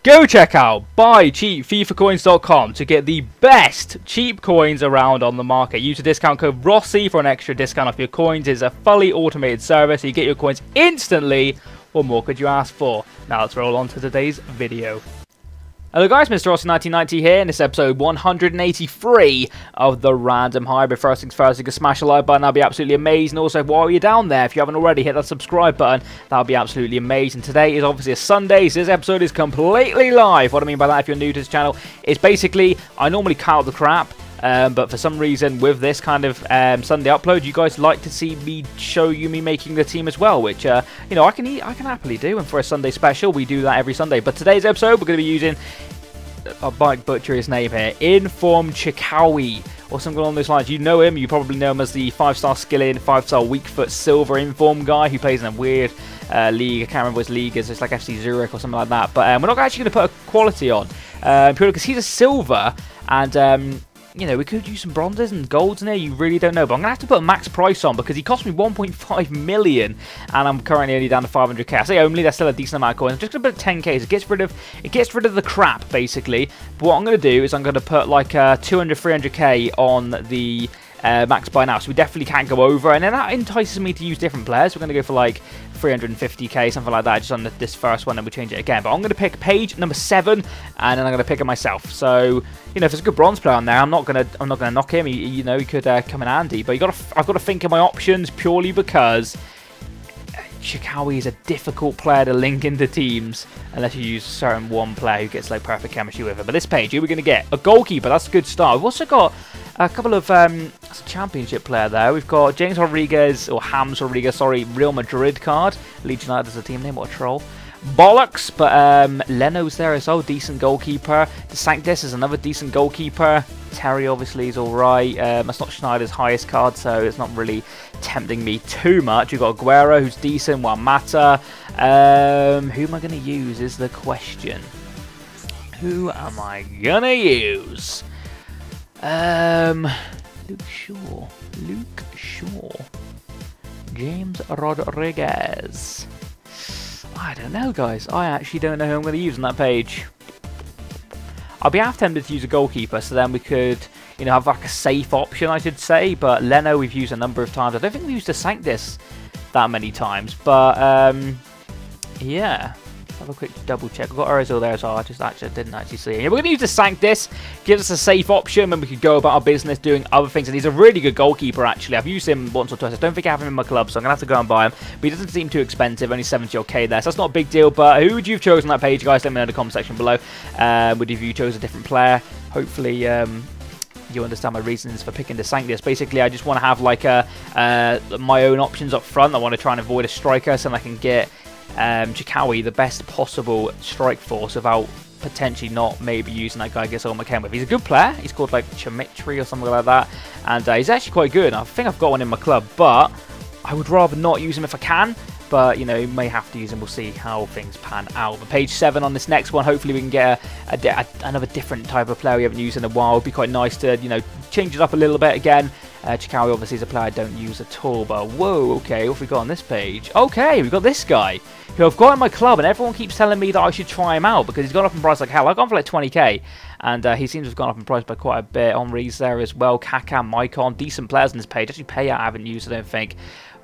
Go check out buycheapfifacoins.com to get the best cheap coins around on the market. Use the discount code ROSSI for an extra discount off your coins. It's a fully automated service, so you get your coins instantly. What more could you ask for? Now let's roll on to today's video. Hello guys, Mr. Rossi1990 here, in this episode 183 of the Random Hybrid. First things first, you can smash the like button, that'd be absolutely amazing. Also, while you're down there, if you haven't already, hit that subscribe button, that'll be absolutely amazing. Today is obviously a Sunday, so this episode is completely live. What I mean by that, if you're new to this channel, is basically, I normally cut out the crap. But for some reason, with this kind of Sunday upload, you guys like to see me show you me making the team as well, which you know I can happily do. And for a Sunday special, we do that every Sunday. But today's episode, we're going to be using, I might butcher his name here, Inform Chikhaoui or something along those lines. You know him. You probably know him as the 5-star skilling, 5-star weak foot silver Inform guy who plays in a weird league. I can't remember which league is. It's like FC Zurich or something like that. But we're not actually going to put a quality on purely because he's a silver and. You know, we could use some bronzes and golds in there, you really don't know. But I'm going to have to put a max price on because he cost me 1.5 million and I'm currently only down to 500k. I say only, that's still a decent amount of coins. I'm just going to put 10k, so it gets rid of the crap, basically. But what I'm going to do is I'm going to put like 200, 300k on the max buy now. So we definitely can't go over. And then that entices me to use different players. We're going to go for like 350k, something like that, just on this first one, and we change it again. But I'm going to pick page number 7, and then I'm going to pick it myself. So, you know, if there's a good bronze player on there, I'm not going to knock him. You know, he could come in handy. But I've got to think of my options purely because Chikhaoui is a difficult player to link into teams unless you use a certain one player who gets like perfect chemistry with him. But this page, who we're going to get? A goalkeeper, that's a good start. We've also got a couple of that's a championship player there. We've got James Rodriguez, or James Rodriguez, sorry, Real Madrid card. Leeds United is a team name, what a troll. Bollocks, but Leno's there as well, decent goalkeeper. De Sanctis is another decent goalkeeper. Terry obviously is alright. That's not Schneider's highest card, so it's not really tempting me too much. We've got Aguero, who's decent, Juan Mata. Who am I going to use is the question. Who am I going to use? Luke Shaw. James Rodriguez. I don't know, guys. I actually don't know who I'm going to use on that page. I'll be half tempted to use a goalkeeper, so then we could, you know, have like a safe option, I should say. But Leno, we've used a number of times. I don't think we used to Sanctis that many times, but yeah. Have a quick double check. I've got Ozil there as well. I didn't actually see it. Yeah, we're going to use the Sanctis. Gives us a safe option when we could go about our business doing other things. And he's a really good goalkeeper, actually. I've used him once or twice. I don't think I have him in my club, so I'm going to have to go and buy him. But he doesn't seem too expensive. Only 70k there, so that's not a big deal. But who would you have chosen on that page, guys? Let me know in the comment section below. Would you have chosen a different player? Hopefully, you understand my reasons for picking the Sanctis. Basically, I just want to have like my own options up front. I want to try and avoid a striker so I can get Chikhaoui the best possible strike force without potentially not maybe using that guy Gasol McKen with. He's a good player. He's called like Chimitri or something like that, and he's actually quite good. I think I've got one in my club, but I would rather not use him if I can. But, you know, you may have to use him. We'll see how things pan out. But page 7 on this next one, hopefully we can get another different type of player we haven't used in a while. It would be quite nice to, you know, change it up a little bit again. Chikhaoui obviously is a player I don't use at all. But, whoa, okay, what have we got on this page? Okay, we've got this guy who I've got in my club. And everyone keeps telling me that I should try him out because he's gone up in price like hell. I've gone for like 20k. And he seems to have gone up in price by quite a bit. Henri's there as well. Kaká, Maicon, decent players on this page. Actually, Payout I haven't used, I don't think.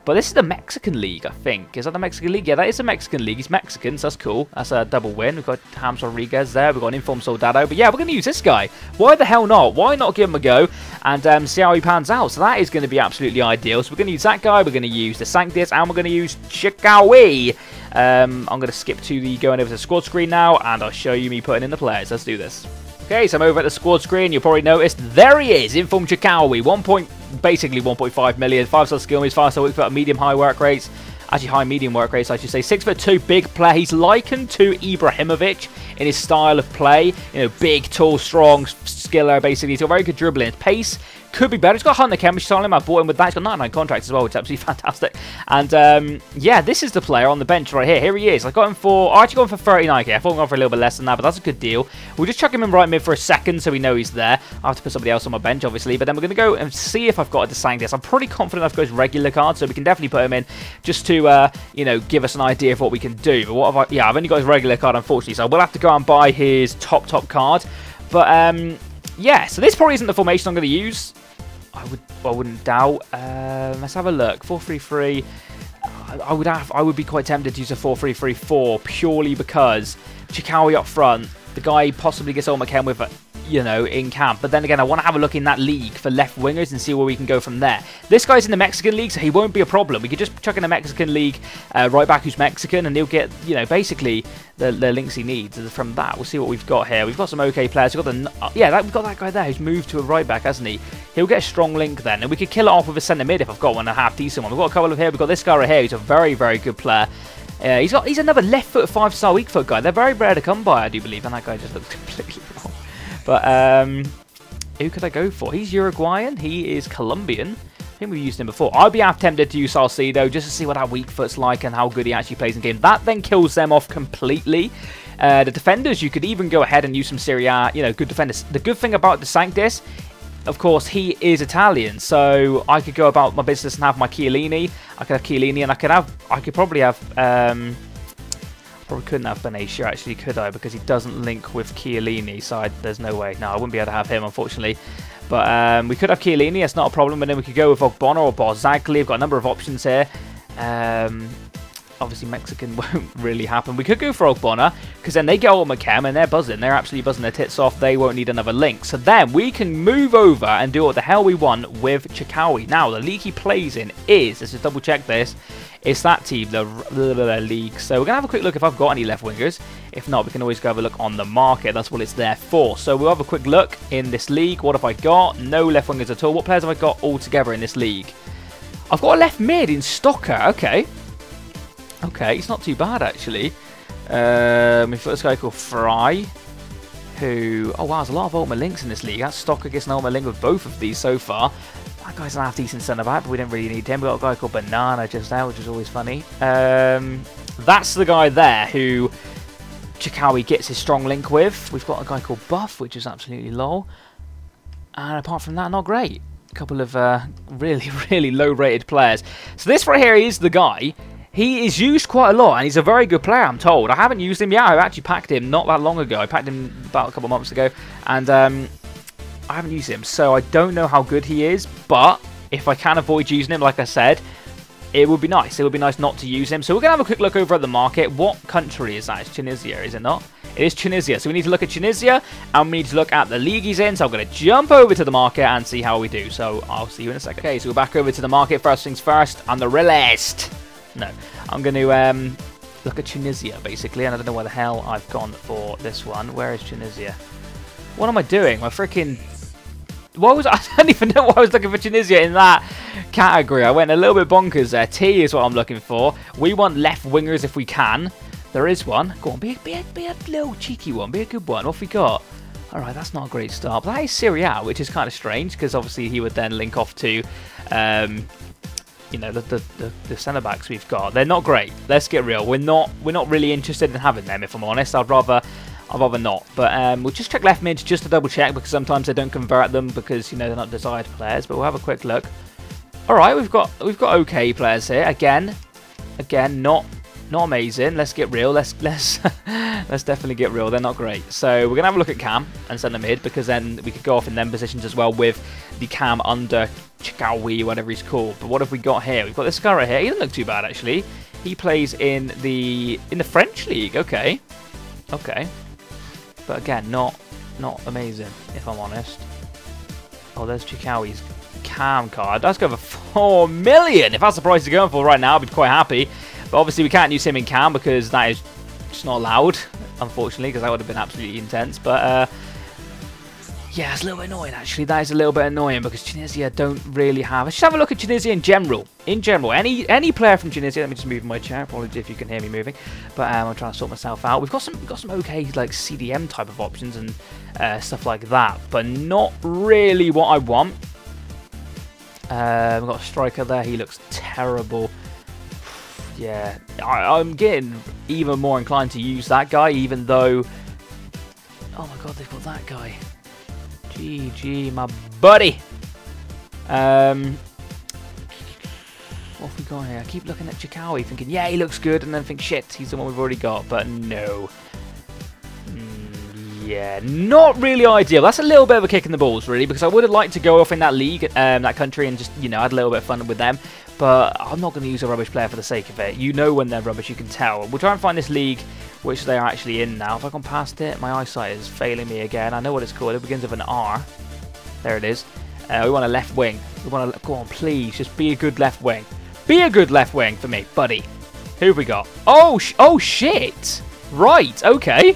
But this is the Mexican League, I think. Is that the Mexican League? Yeah, that is the Mexican League. He's Mexican, so that's cool. That's a double win. We've got James Rodriguez there. We've got an Inform Soldado. But yeah, we're going to use this guy. Why the hell not? Why not give him a go and see how he pans out? So that is going to be absolutely ideal. So we're going to use that guy. We're going to use the Sanctis. And we're going to use Chikhaoui. I'm going to skip to the going over to the squad screen now. And I'll show you me putting in the players. Let's do this. Okay, so I'm over at the squad screen. You'll probably noticed there he is, Inform Chikhaoui. Basically 1.5 million, 5-star skill moves, 5-star weak foot, medium-high work rates. Actually, high-medium work rates, I should say. 6'2", big player. He's likened to Ibrahimovic in his style of play. You know, big, tall, strong, skiller, basically. He's got very good dribbling. Pace, could be better. He's got Hunter Chem, which is on him. I bought him with that. He's got 99 contracts as well, which is absolutely fantastic. And yeah, this is the player on the bench right here. Here he is. I got him for, I actually got him for 39k. I thought I got him for a little bit less than that, but that's a good deal. We'll just chuck him in right mid for a second so we know he's there. I have to put somebody else on my bench, obviously, but then we're going to go and see if I've got a Desangtis. I'm pretty confident I've got his regular card, so we can definitely put him in just to, you know, give us an idea of what we can do. But what have I, yeah, I've only got his regular card, unfortunately, so I will have to go and buy his top card. But, yeah, so this probably isn't the formation I'm going to use. I wouldn't doubt. Let's have a look. 4-3-3. I would be quite tempted to use a 4-3-3-4 purely because Chikhaoui up front, the guy possibly gets Ultimate Chem with a, you know, in camp. But then again, I want to have a look in that league for left wingers and see where we can go from there. This guy's in the Mexican league, so he won't be a problem. We could just chuck in the Mexican league right back who's Mexican, and he'll get, you know, basically the links he needs. And from that, we'll see what we've got here. We've got some okay players. We've got the we've got that guy there who's moved to a right back, hasn't he? He'll get a strong link then, and we could kill it off with a centre mid if I've got one, a half decent one. We've got a couple of here. We've got this guy right here who's a very, very good player. He's another left foot 5-star weak foot guy. They're very rare to come by, I do believe, and that guy just looks completely wrong. But who could I go for? He's Uruguayan. He is Colombian. I think we've used him before. I'd be half tempted to use Salcedo just to see what that weak foot's like and how good he actually plays in game. That then kills them off completely. The defenders, you could even go ahead and use some Serie A, you know, good defenders. The good thing about Desangtis, of course, he is Italian, so I could go about my business and have my Chiellini. I could have Chiellini, and I could probably have, probably couldn't have Benatia, actually, could I? Because he doesn't link with Chiellini, so there's no way. No, I wouldn't be able to have him, unfortunately. But we could have Chiellini, that's not a problem, and then we could go with Ogbonna or Barzagli. We've got a number of options here. Obviously, Mexican won't really happen. We could go for Ogbonna, because then they get Ultimate Chem, and they're buzzing. They're absolutely buzzing their tits off. They won't need another link. So then we can move over and do what the hell we want with Chikhaoui. Now, the league he plays in is, let's just double check this, it's that team, the league. So we're going to have a quick look if I've got any left wingers. If not, we can always go have a look on the market. That's what it's there for. So we'll have a quick look in this league. What have I got? No left wingers at all. What players have I got all together in this league? I've got a left mid in Stocker. Okay. Okay, it's not too bad, actually. We've got this guy called Fry, who... Oh, wow, there's a lot of ultimate links in this league. That Stocker gets an ultimate link with both of these so far. That guy's an half-decent centre-back, but we didn't really need him. We've got a guy called Banana just now, which is always funny. That's the guy there who Chikhaoui gets his strong link with. We've got a guy called Buff, which is absolutely lol. And apart from that, not great. A couple of really, really low-rated players. So this right here is the guy. He is used quite a lot, and he's a very good player, I'm told. I haven't used him yet. I actually packed him not that long ago. I packed him about a couple of months ago, and I haven't used him, so I don't know how good he is, but if I can avoid using him, like I said, it would be nice. It would be nice not to use him. So we're going to have a quick look over at the market. What country is that? It's Tunisia, is it not? It is Tunisia. So we need to look at Tunisia, and we need to look at the league he's in. So I'm going to jump over to the market and see how we do. So I'll see you in a second. Okay, so we're back over to the market. First things first, I'm the realist. No, I'm going to look at Tunisia, basically, and I don't know where the hell I've gone for this one. Where is Tunisia? What am I doing? My freaking... What was I don't even know why I was looking for Tunisia in that category. I went a little bit bonkers there. T is what I'm looking for. We want left wingers if we can. There is one. Go on, be a little cheeky one. Be a good one. What have we got? Alright, that's not a great start. But that is Serie A, which is kind of strange, because obviously he would then link off to... you know, the centre-backs we've got. They're not great. Let's get real. We're not really interested in having them, if I'm honest. I'd rather not. But we'll just check left mid just to double check, because sometimes they don't convert them because, you know, they're not desired players. But we'll have a quick look. All right, we've got okay players here. Again, not amazing. Let's get real. Let's definitely get real. They're not great. So we're gonna have a look at Cam and send them mid, because then we could go off in them positions as well with the Cam under Chikhaoui, whatever he's called. But what have we got here? We've got this guy right here. He doesn't look too bad, actually. He plays in the French league. Okay. But again, not amazing, if I'm honest. Oh, there's Chikhaoui's Cam card. Let's go for 4 million. If that's the price he's going for right now, I'd be quite happy. But obviously, we can't use him in Cam because that is just not allowed, unfortunately, because that would have been absolutely intense. But yeah, it's a little bit annoying, actually. That is a little bit annoying because Tunisia don't really have... Let's just have a look at Tunisia in general. Any player from Tunisia... Let me just move my chair. Apologies if you can hear me moving. But I'm trying to sort myself out. We've got some okay, like, CDM type of options and stuff like that. But not really what I want. We've got a striker there. He looks terrible. Yeah, I'm getting even more inclined to use that guy, even though... Oh my god, they've got that guy. GG, my buddy. What have we got here? I keep looking at Chikhaoui thinking, yeah, he looks good, and then think, shit, he's the one we've already got. But no. Yeah, not really ideal. That's a little bit of a kick in the balls, really, because I would have liked to go off in that league, that country, and just, you know, had a little bit of fun with them. But I'm not going to use a rubbish player for the sake of it. You know when they're rubbish, you can tell. We'll try and find this league, which they are actually in now. Have I gone past it? My eyesight is failing me again. I know what it's called. It begins with an R. There it is. We want a left wing. We want to... Go on, please. Just be a good left wing. Be a good left wing for me, buddy. Who have we got? Oh, shit. Right, okay.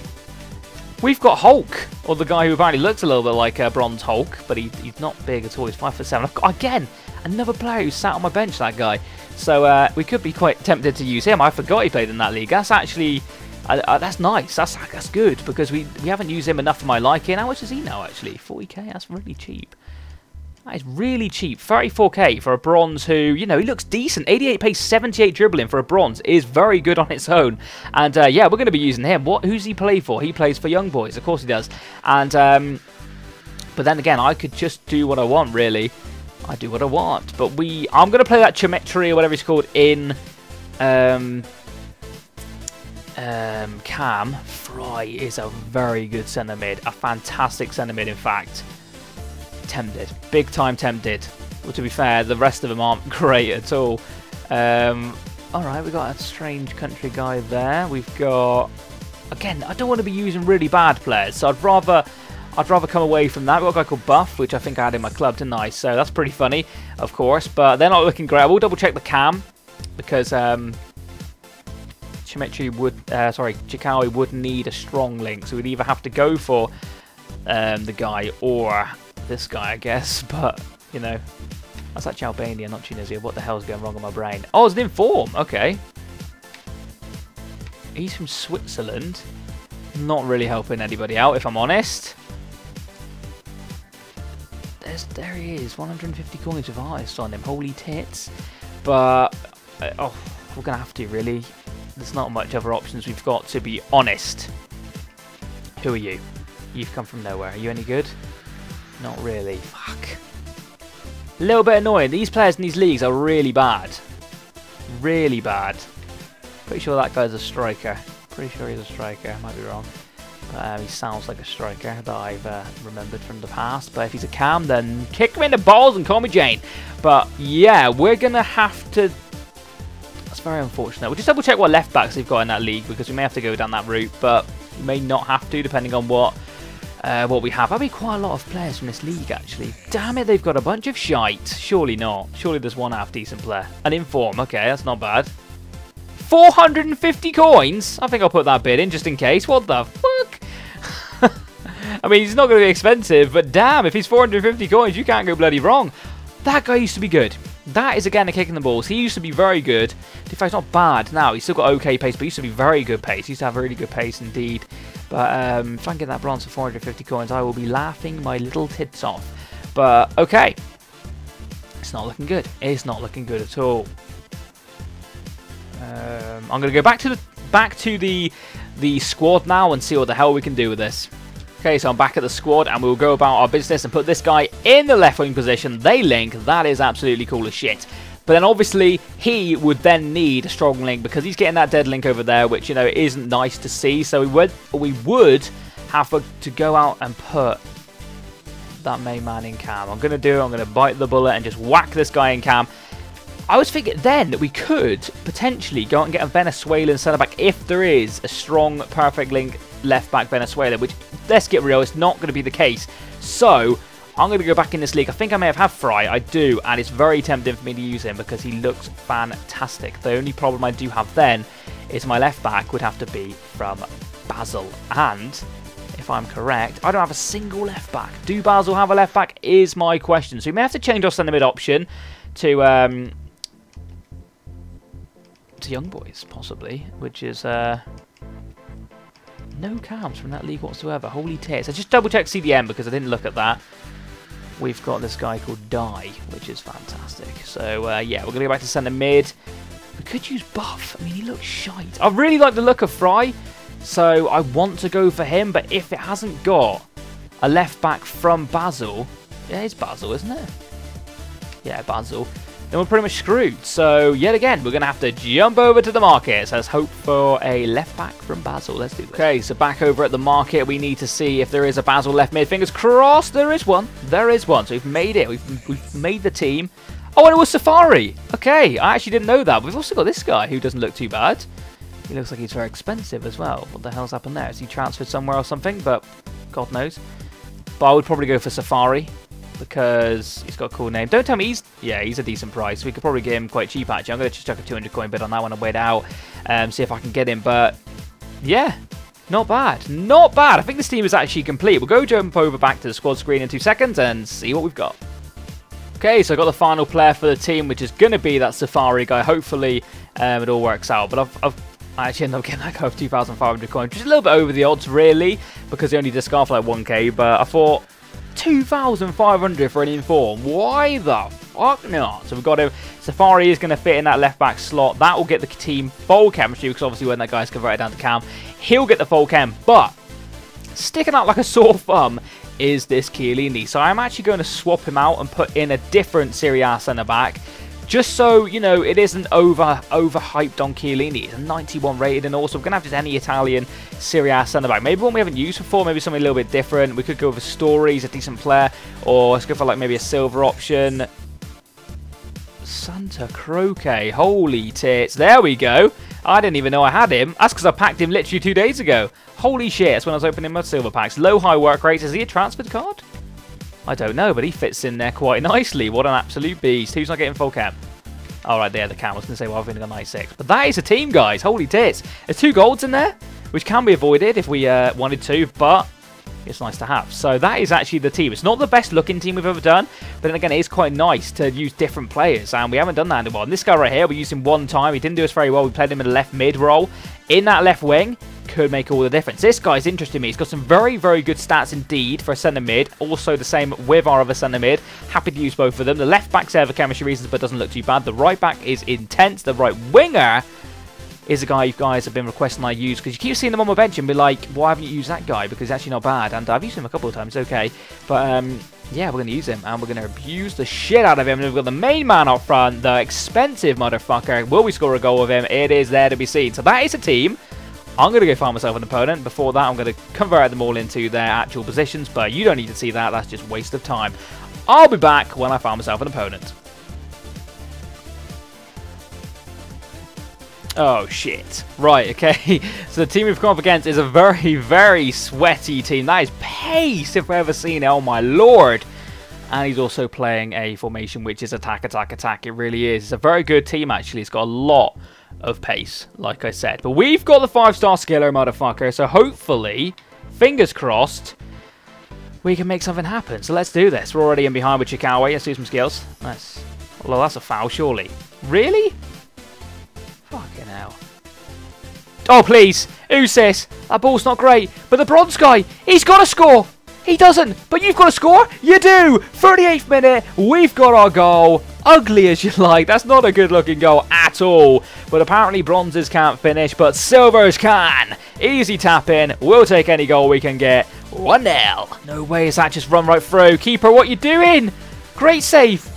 We've got Hulk, or the guy who apparently looks a little bit like Bronze Hulk, but he's not big at all. He's 5'7". I've got, again, another player who sat on my bench, that guy. So we could be quite tempted to use him. I forgot he played in that league. That's actually... that's nice. That's good, because we haven't used him enough for my liking. How much is he now, actually? 40k? That's really cheap. That is really cheap. 34k for a bronze who, you know, he looks decent. 88 pace, 78 dribbling for a bronze is very good on its own. And, yeah, we're going to be using him. Who's he play for? He plays for Young Boys. Of course he does. And, but then again, I could just do what I want, really. I do what I want. But I'm going to play that Geometry or whatever it's called in, Cam. Fry is a very good centre mid. A fantastic centre mid, in fact. Tempted. Big time tempted. Well, to be fair, the rest of them aren't great at all. Alright, we've got a strange country guy there. We've got... Again, I don't want to be using really bad players, so I'd rather come away from that. We've got a guy called Buff, which I think I had in my club tonight, so that's pretty funny, of course. But they're not looking great. I will double check the cam, because Chikhaoui would need a strong link, so we'd either have to go for the guy or this guy, I guess. But, you know, that's actually Albania, not Tunisia. What the hell's going wrong on my brain? Oh, it's in form. Okay. He's from Switzerland. Not really helping anybody out, if I'm honest. There he is. 150 coins of artists on him. Holy tits. But, oh, we're going to have to, really. There's not much other options we've got, to be honest. Who are you? You've come from nowhere. Are you any good? Not really. Fuck. A little bit annoying. These players in these leagues are really bad. Really bad. Pretty sure that guy's a striker. Pretty sure he's a striker. Might be wrong. But he sounds like a striker that I've remembered from the past. But if he's a cam, then kick him in the balls and call me Jane. But yeah, we're going to have to... That's very unfortunate. We'll just double check what left backs they've got in that league, because we may have to go down that route. But we may not have to, depending on what we have. That'll be quite a lot of players from this league, actually. Damn it, they've got a bunch of shite. Surely not. Surely there's one half-decent player. An inform. Okay, that's not bad. 450 coins? I think I'll put that bid in, just in case. What the fuck? I mean, he's not going to be expensive, but damn, if he's 450 coins, you can't go bloody wrong. That guy used to be good. That is, again, a kick in the balls. He used to be very good. In fact, not bad now. He's still got okay pace, but he used to be very good pace. He used to have really good pace indeed. But if I can get that bronze for 450 coins, I will be laughing my little tits off. But, okay. It's not looking good. It's not looking good at all. I'm going to go back to the squad now and see what the hell we can do with this. Okay, so I'm back at the squad, and we'll go about our business and put this guy in the left wing position. They link. That is absolutely cool as shit. But then obviously he would then need a strong link, because he's getting that dead link over there, which, you know, isn't nice to see. So we would have to go out and put that main man in cam. I'm going to do it. I'm going to bite the bullet and just whack this guy in cam. I was thinking then that we could potentially go out and get a Venezuelan centre-back if there is a strong, perfect link left-back Venezuela, which, let's get real, it's not going to be the case. So, I'm going to go back in this league. I think I may have had Fry. I do, and it's very tempting for me to use him because he looks fantastic. The only problem I do have then is my left-back would have to be from Basel. And, if I'm correct, I don't have a single left-back. Do Basel have a left-back is my question. So, we may have to change our centre-mid option to Young Boys, possibly, which is no cams from that league whatsoever. Holy tits. I just double checked CDM because I didn't look at that. we've got this guy called Die, which is fantastic. So, yeah, we're going to go back to centre mid. We could use Buff. I mean, he looks shite. I really like the look of Fry, so I want to go for him. But if it hasn't got a left back from Basel, yeah, it's Basel, isn't it? Yeah, Basel. Then we're pretty much screwed. So, yet again, we're going to have to jump over to the market. So let's hope for a left back from Basel. Let's do this. Okay, so back over at the market, we need to see if there is a Basel left mid. Fingers crossed, there is one. There is one. So we've made it. We've made the team. Oh, and it was Safari. Okay, I actually didn't know that. We've also got this guy who doesn't look too bad. He looks like he's very expensive as well. What the hell's happened there? Is he transferred somewhere or something? But God knows. But I would probably go for Safari, because he's got a cool name. Don't tell me he's a decent price. We could probably get him quite cheap, actually. I'm going to just chuck a 200 coin bid on that one and wait out, see if I can get him. But, yeah, not bad. Not bad. I think this team is actually complete. We'll go jump over back to the squad screen in 2 seconds and see what we've got. Okay, so I got the final player for the team, which is going to be that Safari guy. Hopefully, it all works out. But I actually ended up getting that guy for 2,500 coins, which is a little bit over the odds, really, because he only discard for like 1k. But I thought 2,500 for an inform. Why the fuck not? So we've got him. Safari is going to fit in that left back slot. That will get the team full chemistry, because obviously when that guy's converted down to cam, he'll get the full chem. But sticking out like a sore thumb is this Chiellini. So I'm actually going to swap him out and put in a different Serie A centre back, just so, you know, it isn't overhyped on Chiellini. It's a 91 rated, and also we're going to have just any Italian Serie A centre-back. Maybe one we haven't used before, maybe something a little bit different. We could go with Stories, a decent player, or let's go for like maybe a silver option. Santa Croce, holy tits. There we go. I didn't even know I had him. That's because I packed him literally 2 days ago. Holy shit, that's when I was opening my silver packs. Low high work rates. Is he a transferred card? I don't know, but he fits in there quite nicely. What an absolute beast. Who's not getting full cam? All right, there, the cam. I was going to say, well, I've only got 96. But that is a team, guys. Holy tits. There's 2 golds in there, which can be avoided if we wanted to, but it's nice to have. So that is actually the team. It's not the best looking team we've ever done, but then again, it is quite nice to use different players, and we haven't done that in a while. And this guy right here, we used him 1 time. He didn't do us very well. We played him in the left mid role. In that left wing, could make all the difference. This guy's interesting me. He's got some very, very good stats indeed for a centre mid. Also the same with our other centre mid. Happy to use both of them. The left back's there for chemistry reasons, but doesn't look too bad. The right back is intense. The right winger is a guy you guys have been requesting I use, because you keep seeing them on my bench and be like, why haven't you used that guy? Because he's actually not bad, and I've used him a couple of times, okay. But yeah, we're going to use him, and we're going to abuse the shit out of him. And we've got the main man up front, the expensive motherfucker. Will we score a goal with him? It is there to be seen. So that is a team. I'm going to go find myself an opponent. Before that, I'm going to convert them all into their actual positions, but you don't need to see that. That's just waste of time. I'll be back when I find myself an opponent. Oh, shit. Right, okay. So the team we've come up against is a very, very sweaty team. That is pace if I've ever seen it. Oh, my lord. And he's also playing a formation which is attack, attack, attack. It really is. It's a very good team, actually. It's got a lot of pace, like I said. But we've got the 5-star skiller, motherfucker. So hopefully, fingers crossed, we can make something happen. So let's do this. We're already in behind with Chikhaoui. Let's do some skills. Nice. Well, that's a foul, surely. Really? Fucking hell. Oh, please. Usis. That ball's not great. But the bronze guy, he's got to score. He doesn't. But you've got to score. You do. 38th minute. We've got our goal. Ugly as you like. That's not a good looking goal at all. But apparently bronzes can't finish, but silvers can. Easy tap in. We'll take any goal we can get. 1-0. No way is that just run right through. Keeper, what you doing? Great save.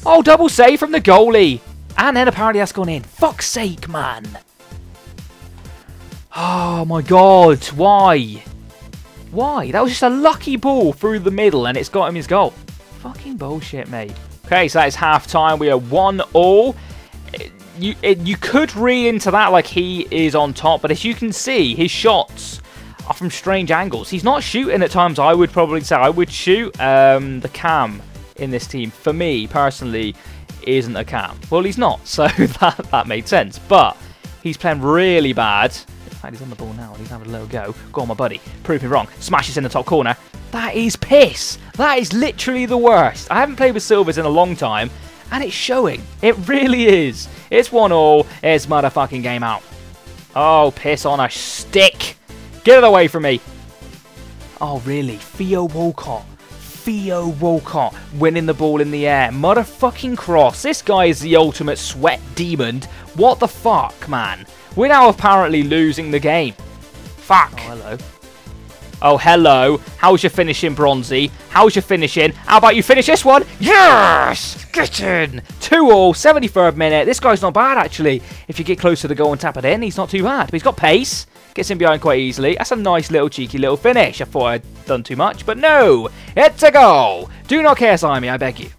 Oh, double save from the goalie. And then apparently that's gone in. Fuck's sake, man. Oh my god. Why? Why? That was just a lucky ball through the middle and it's got him his goal. Fucking bullshit, mate. Okay, so that is half time. We are 1-1. You could read into that like he is on top, but as you can see, his shots are from strange angles. He's not shooting at times. I would probably say I would shoot. The cam in this team, for me personally, isn't a cam. Well, he's not, so that made sense. But he's playing really bad. In fact, he's on the ball now. He's having a little go. Go on, my buddy. Prove me wrong. Smashes in the top corner. That is piss. That is literally the worst. I haven't played with silvers in a long time, and it's showing. It really is. It's 1-1. It's motherfucking game out. Oh, piss on a stick. Get it away from me. Oh, really? Theo Walcott. Theo Walcott winning the ball in the air. Motherfucking cross. This guy is the ultimate sweat demon. What the fuck, man? We're now apparently losing the game. Fuck. Oh, hello. Oh, hello. How's your finishing, Bronzy? How's your finishing? How about you finish this one? Yes! Get in! 2-all, 73rd minute. This guy's not bad, actually. If you get close to the goal and tap it in, he's not too bad. But he's got pace. Gets in behind quite easily. That's a nice little cheeky little finish. I thought I'd done too much, but no. It's a goal. Do not KSI me, I beg you.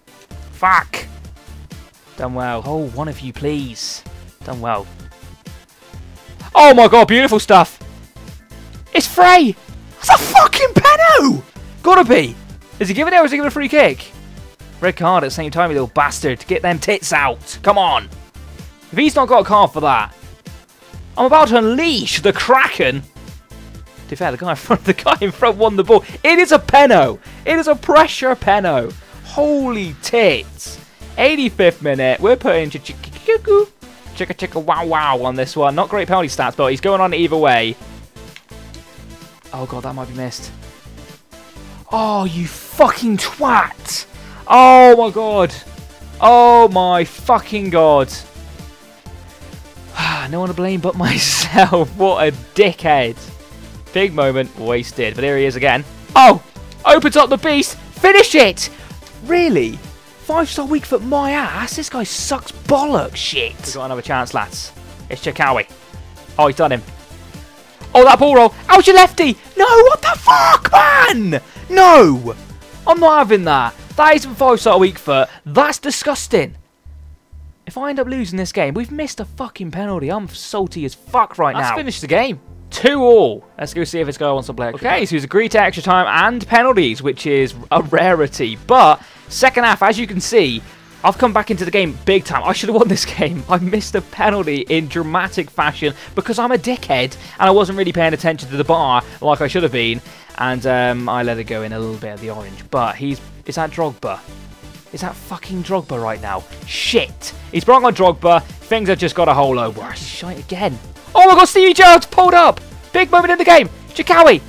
Fuck. Done well. Oh, one of you, please. Done well. Oh my god, beautiful stuff. It's Frey. That's a fucking penno. Gotta be. Is he giving it or is he giving a free kick? Red card at the same time, you little bastard. Get them tits out. Come on. If he's not got a card for that, I'm about to unleash the Kraken. To be fair, the guy in front won the ball. It is a penno. It is a pressure penno. Holy tits. 85th minute. We're putting chicka wow wow on this one. Not great penalty stats, but he's going on either way. Oh god, that might be missed. Oh, you fucking twat. Oh my god. Oh my fucking god. No one to blame but myself. What a dickhead. Big moment wasted. But here he is again. Oh! Opens up the beast. Finish it! Really? 5-star weak foot my ass? This guy sucks bollocks shit. We've got another chance, lads. It's Chikhaoui. Oh, he's done him. Oh, that ball roll. How's your lefty? No, what the fuck, man? No! I'm not having that. That isn't 5-star weak foot. That's disgusting. If I end up losing this game, we've missed a fucking penalty. I'm salty as fuck right now. Let's finish the game. 2-all. Let's go see if this guy wants to play extra time. So he's agreed to extra time and penalties, which is a rarity. But second half, as you can see, I've come back into the game big time. I should have won this game. I missed a penalty in dramatic fashion because I'm a dickhead and I wasn't really paying attention to the bar like I should have been. And I let it go in a little bit of the orange. But is that Drogba? Is that fucking Drogba right now? Shit. He's brought on Drogba. Things have just got a hole over. He's shite again. Oh my god, Stevie Gerrard's pulled up. Big moment in the game. Chikhaoui.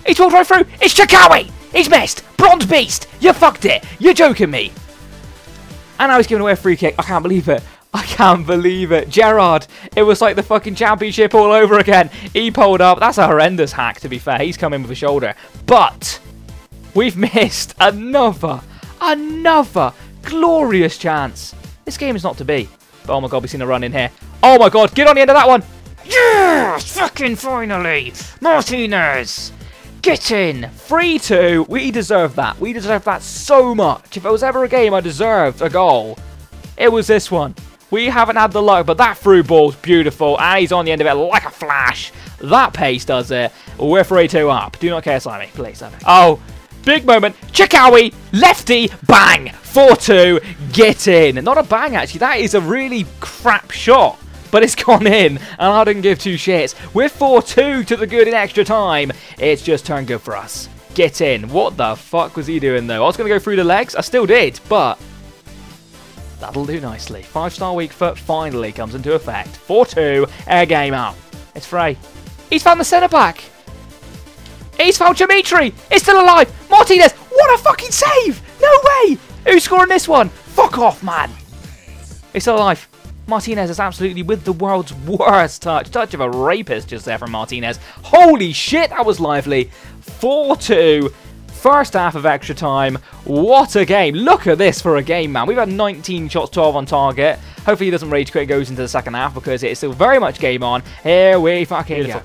He's walked right through. It's Chikhaoui. He's missed. Bronze beast. You fucked it. You're joking me. And now he's giving away a free kick. I can't believe it. I can't believe it. Gerrard. It was like the fucking championship all over again. He pulled up. That's a horrendous hack, to be fair. He's come in with a shoulder. But we've missed another glorious chance. This game is not to be. But oh my god, we've seen a run in here. Oh my god, get on the end of that one. Yes, fucking finally. Martinez, get in. 3-2. We deserve that. We deserve that so much. If it was ever a game I deserved a goal, it was this one. We haven't had the luck, but that through ball's beautiful. And he's on the end of it like a flash. That pace does it. We're 3-2 up. Do not KSI me, please. Oh, big moment. Chikhaoui, lefty, bang. 4-2, get in. Not a bang, actually. That is a really crap shot. But it's gone in, and I didn't give two shits. We're 4-2 to the good in extra time. It's just turned good for us. Get in. What the fuck was he doing, though? I was going to go through the legs. I still did, but that'll do nicely. 5-star weak foot finally comes into effect. 4-2, air game out. It's Frey. He's found the centre-back. He's found Dimitri. It's still alive. Martinez. What a fucking save. No way. Who's scoring this one? Fuck off, man. It's still alive. Martinez is absolutely with the world's worst touch. Touch of a rapist just there from Martinez. Holy shit, that was lively. 4-2. First half of extra time. What a game. Look at this for a game, man. We've had 19 shots, 12 on target. Hopefully he doesn't rage quit, goes into the second half because it is still very much game on. Here we fucking go.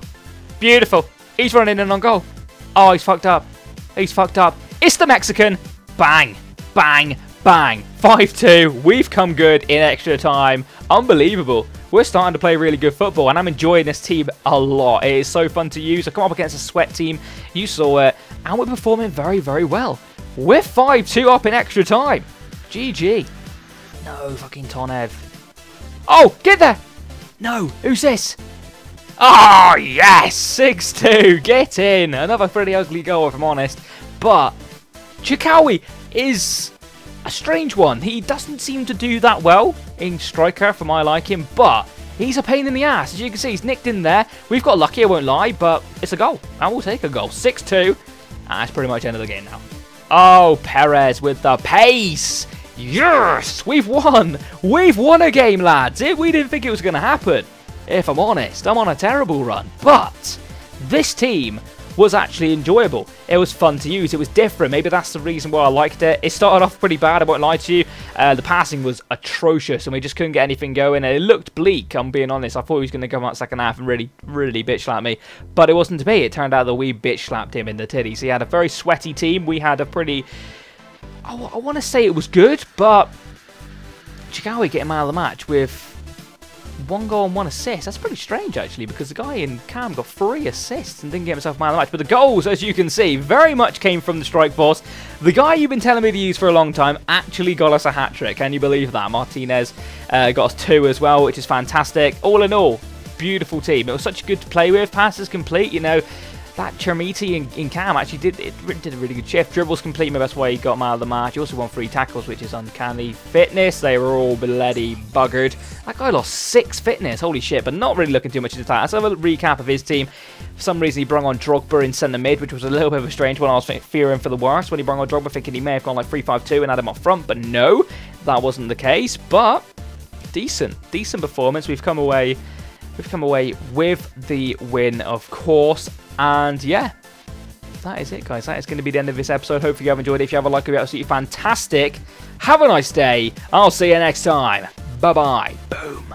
Beautiful. He's running in on goal. Oh, he's fucked up. He's fucked up. It's the Mexican. Bang. Bang. Bang. 5-2. We've come good in extra time. Unbelievable. We're starting to play really good football, and I'm enjoying this team a lot. It is so fun to use. I come up against a sweat team. You saw it. And we're performing very, very well. We're 5-2 up in extra time. GG. No, fucking Tonev. Oh, get there. No, who's this? Oh, yes. 6-2. Get in. Another pretty ugly goal, if I'm honest. But Chikhaoui is a strange one. He doesn't seem to do that well in striker for my liking, but he's a pain in the ass. As you can see, he's nicked in there. We've got lucky, I won't lie, but it's a goal. I will take a goal. 6-2. And that's pretty much the end of the game now. Oh, Perez with the pace. Yes, we've won. We've won a game, lads. We didn't think it was going to happen. If I'm honest, I'm on a terrible run. But this team was actually enjoyable. It was fun to use. It was different. Maybe that's the reason why I liked it. It started off pretty bad, I won't lie to you. The passing was atrocious and we just couldn't get anything going. And it looked bleak, I'm being honest. I thought he was going to come out second half and really bitch slap me. But it wasn't to be. It turned out that we bitch slapped him in the titties. He had a very sweaty team. We had a pretty... I want to say it was good, but Chikhaoui getting man of the match with 1 goal and 1 assist. That's pretty strange, actually, because the guy in Cam got 3 assists and didn't get himself man of the match. But the goals, as you can see, very much came from the strike force. The guy you've been telling me to use for a long time actually got us a hat-trick. Can you believe that? Martinez got us 2 as well, which is fantastic. All in all, beautiful team. It was such good to play with. Passes complete, you know. That Chermiti in Cam actually did a really good shift. Dribbles complete, maybe that's why he got man of the match. He also won 3 tackles, which is uncanny. Fitness, they were all bloody buggered. That guy lost 6 fitness, holy shit, but not really looking too much into that. Let's have a recap of his team. For some reason, he brought on Drogba in centre mid, which was a little bit of a strange one. I was fearing for the worst when he brought on Drogba, thinking he may have gone like 3-5-2 and had him up front, but no, that wasn't the case. But decent performance. We've come away with the win, of course. And yeah, that is it, guys. That is going to be the end of this episode. Hopefully you have enjoyed it. If you have a like, it would be absolutely fantastic. Have a nice day. I'll see you next time. Bye-bye. Boom.